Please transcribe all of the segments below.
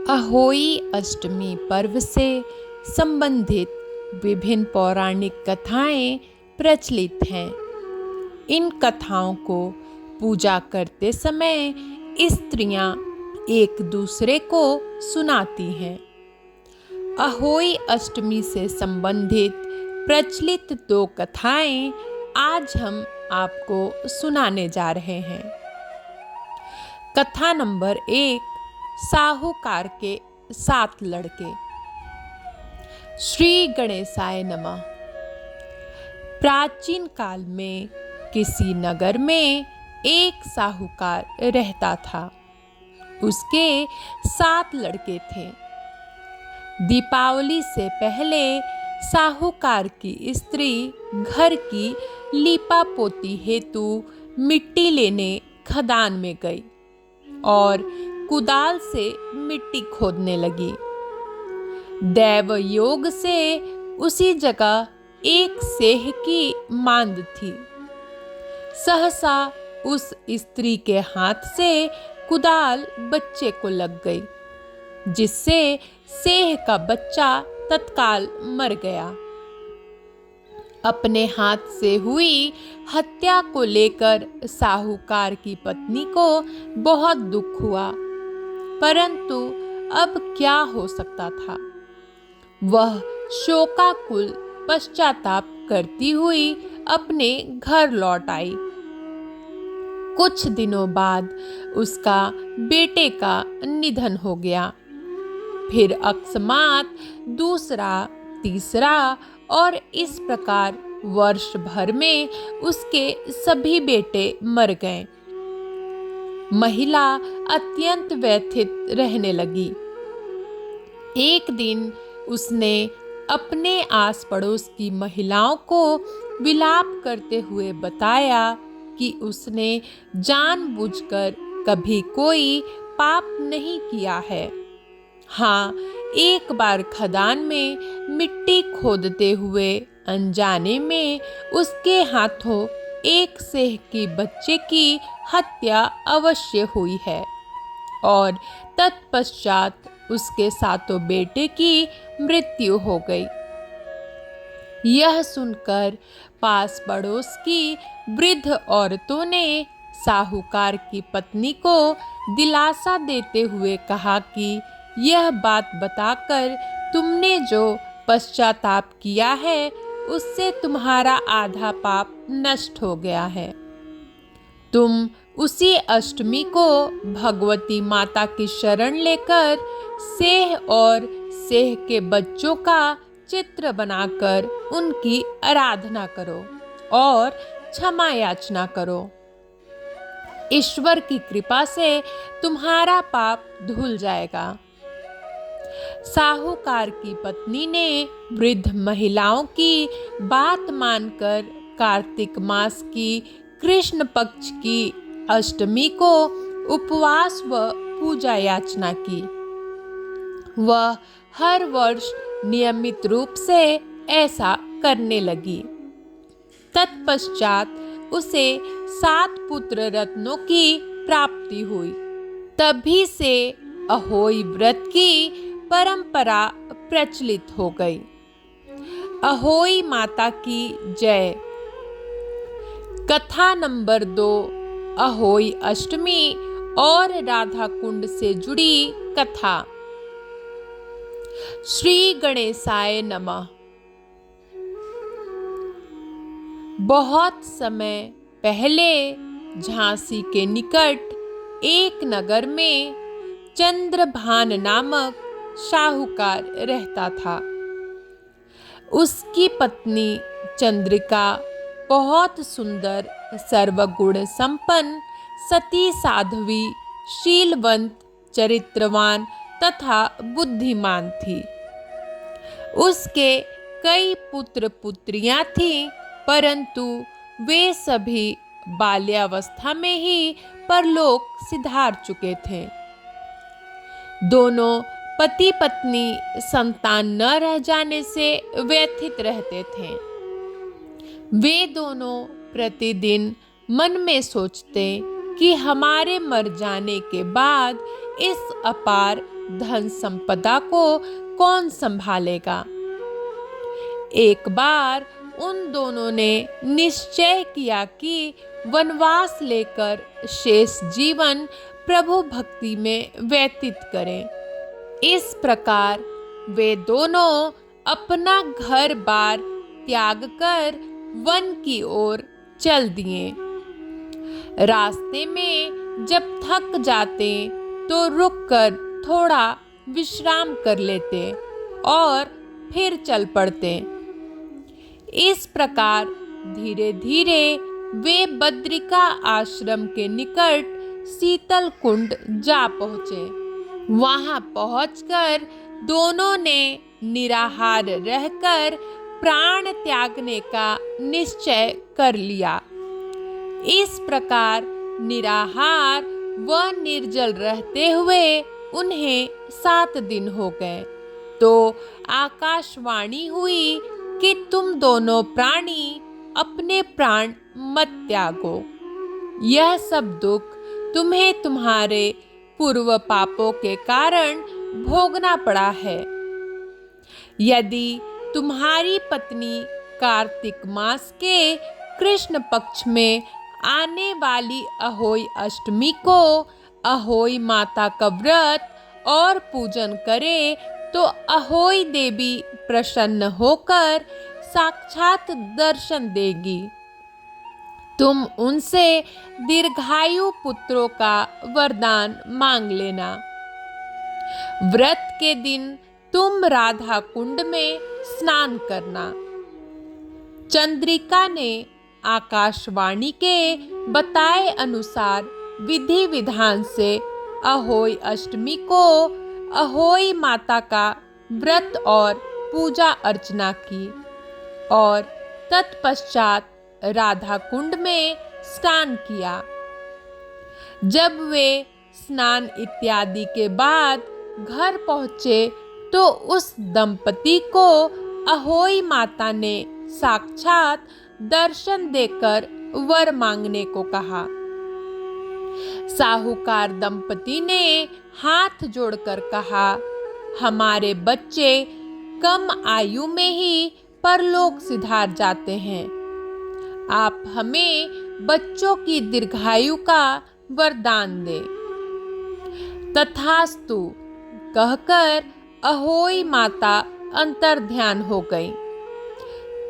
अहोई अष्टमी पर्व से संबंधित विभिन्न पौराणिक कथाएं प्रचलित हैं। इन कथाओं को पूजा करते समय स्त्रियां एक दूसरे को सुनाती हैं। अहोई अष्टमी से संबंधित प्रचलित 2 कथाएं आज हम आपको सुनाने जा रहे हैं। कथा नंबर 1, साहूकार के 7 लड़के। श्री गणेशाय नमः। प्राचीन काल में किसी नगर में एक साहूकार रहता था। उसके 7 लड़के थे। दीपावली से पहले साहूकार की स्त्री घर की लीपा पोती हेतु मिट्टी लेने खदान में गई और कुदाल से मिट्टी खोदने लगी। दैव योग से उसी जगह एक सेह की मांद थी। सहसा उस स्त्री के हाथ से कुदाल बच्चे को लग गई, जिससे सेह का बच्चा तत्काल मर गया। अपने हाथ से हुई हत्या को लेकर साहूकार की पत्नी को बहुत दुख हुआ, परंतु अब क्या हो सकता था। वह शोकाकुल पश्चाताप करती हुई अपने घर लौट आई। कुछ दिनों बाद उसका बेटे का निधन हो गया। फिर अकस्मात दूसरा, तीसरा और इस प्रकार वर्ष भर में उसके सभी बेटे मर गए। महिला अत्यंत व्यथित रहने लगी। एक दिन उसने अपने आस पड़ोस की महिलाओं को विलाप करते हुए बताया कि उसने जानबूझकर कभी कोई पाप नहीं किया है। हाँ, एक बार खदान में मिट्टी खोदते हुए अनजाने में उसके हाथों एक सेह के बच्चे की हत्या अवश्य हुई है और तत्पश्चात उसके 7 बेटे की मृत्यु हो गई। यह सुनकर पास पड़ोस की वृद्ध औरतों ने साहूकार की पत्नी को दिलासा देते हुए कहा कि यह बात बताकर तुमने जो पश्चाताप किया है, उससे तुम्हारा आधा पाप नष्ट हो गया है। तुम उसी अष्टमी को भगवती माता की शरण लेकर सेह और सेह के बच्चों का चित्र बनाकर उनकी आराधना करो और क्षमा याचना करो। ईश्वर की कृपा से तुम्हारा पाप धुल जाएगा। साहूकार की पत्नी ने वृद्ध महिलाओं की बात मानकर कार्तिक मास की कृष्ण पक्ष की अष्टमी को उपवास व पूजा याचना की। वह हर वर्ष नियमित रूप से ऐसा करने लगी। तत्पश्चात उसे 7 पुत्र रत्नों की प्राप्ति हुई। तभी से अहोई व्रत की परंपरा प्रचलित हो गई। अहोई माता की जय। कथा नंबर 2, अहोई अष्टमी और राधा कुंड से जुड़ी कथा। श्री गणेशाय नमः। बहुत समय पहले झांसी के निकट एक नगर में चंद्रभान नामक साहूकार रहता था। उसकी पत्नी चंद्रिका बहुत सुंदर, सर्वगुण संपन्न, सती साध्वी, शीलवंत, चरित्रवान तथा बुद्धिमान थी। उसके कई पुत्र पुत्रियां थीं, परंतु वे सभी बाल्यावस्था में ही परलोक सिधार चुके थे। दोनों पति पत्नी संतान न रह जाने से व्यथित रहते थे। वे दोनों प्रतिदिन मन में सोचते कि हमारे मर जाने के बाद इस अपार धन संपदा को कौन संभालेगा। एक बार उन दोनों ने निश्चय किया कि वनवास लेकर शेष जीवन प्रभु भक्ति में व्यतीत करें। इस प्रकार वे दोनों अपना घर बार त्याग कर वन की ओर चल दिए। रास्ते में जब थक जाते तो रुककर थोड़ा विश्राम कर लेते और फिर चल पड़ते। इस प्रकार धीरे धीरे वे बद्रिका आश्रम के निकट शीतल कुंड जा पहुँचे। वहां पहुंचकर दोनों ने निराहार रहकर प्राण त्यागने का निश्चय कर लिया। इस प्रकार निराहार व निर्जल रहते हुए उन्हें 7 दिन हो गए तो आकाशवाणी हुई कि तुम दोनों प्राणी अपने प्राण मत त्यागो। यह सब दुख तुम्हें तुम्हारे पूर्व पापों के कारण भोगना पड़ा है। यदि तुम्हारी पत्नी कार्तिक मास के कृष्ण पक्ष में आने वाली अहोई अष्टमी को अहोई माता का व्रत और पूजन करे तो अहोई देवी प्रसन्न होकर साक्षात दर्शन देगी। तुम उनसे दीर्घायु पुत्रों का वरदान मांग लेना। व्रत के दिन तुम राधा कुंड में स्नान करना। चंद्रिका ने आकाशवाणी के बताए अनुसार विधि विधान से अहोई अष्टमी को अहोई माता का व्रत और पूजा अर्चना की और तत्पश्चात राधा कुंड में स्नान किया। जब वे स्नान इत्यादि के बाद घर पहुँचे तो उस दंपति को अहोई माता ने साक्षात दर्शन देकर वर मांगने को कहा। साहूकार दंपति ने हाथ जोड़कर कहा, हमारे बच्चे कम आयु में ही परलोक सिधार जाते हैं। आप हमें बच्चों की दीर्घायु का वरदान दें। तथास्तु कहकर अहोई माता अंतर्ध्यान हो गई।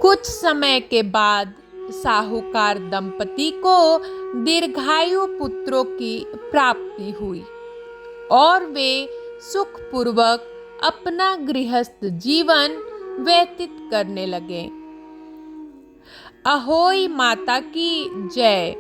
कुछ समय के बाद साहूकार दंपति को दीर्घायु पुत्रों की प्राप्ति हुई और वे सुखपूर्वक अपना गृहस्थ जीवन व्यतीत करने लगे। अहोई माता की जय।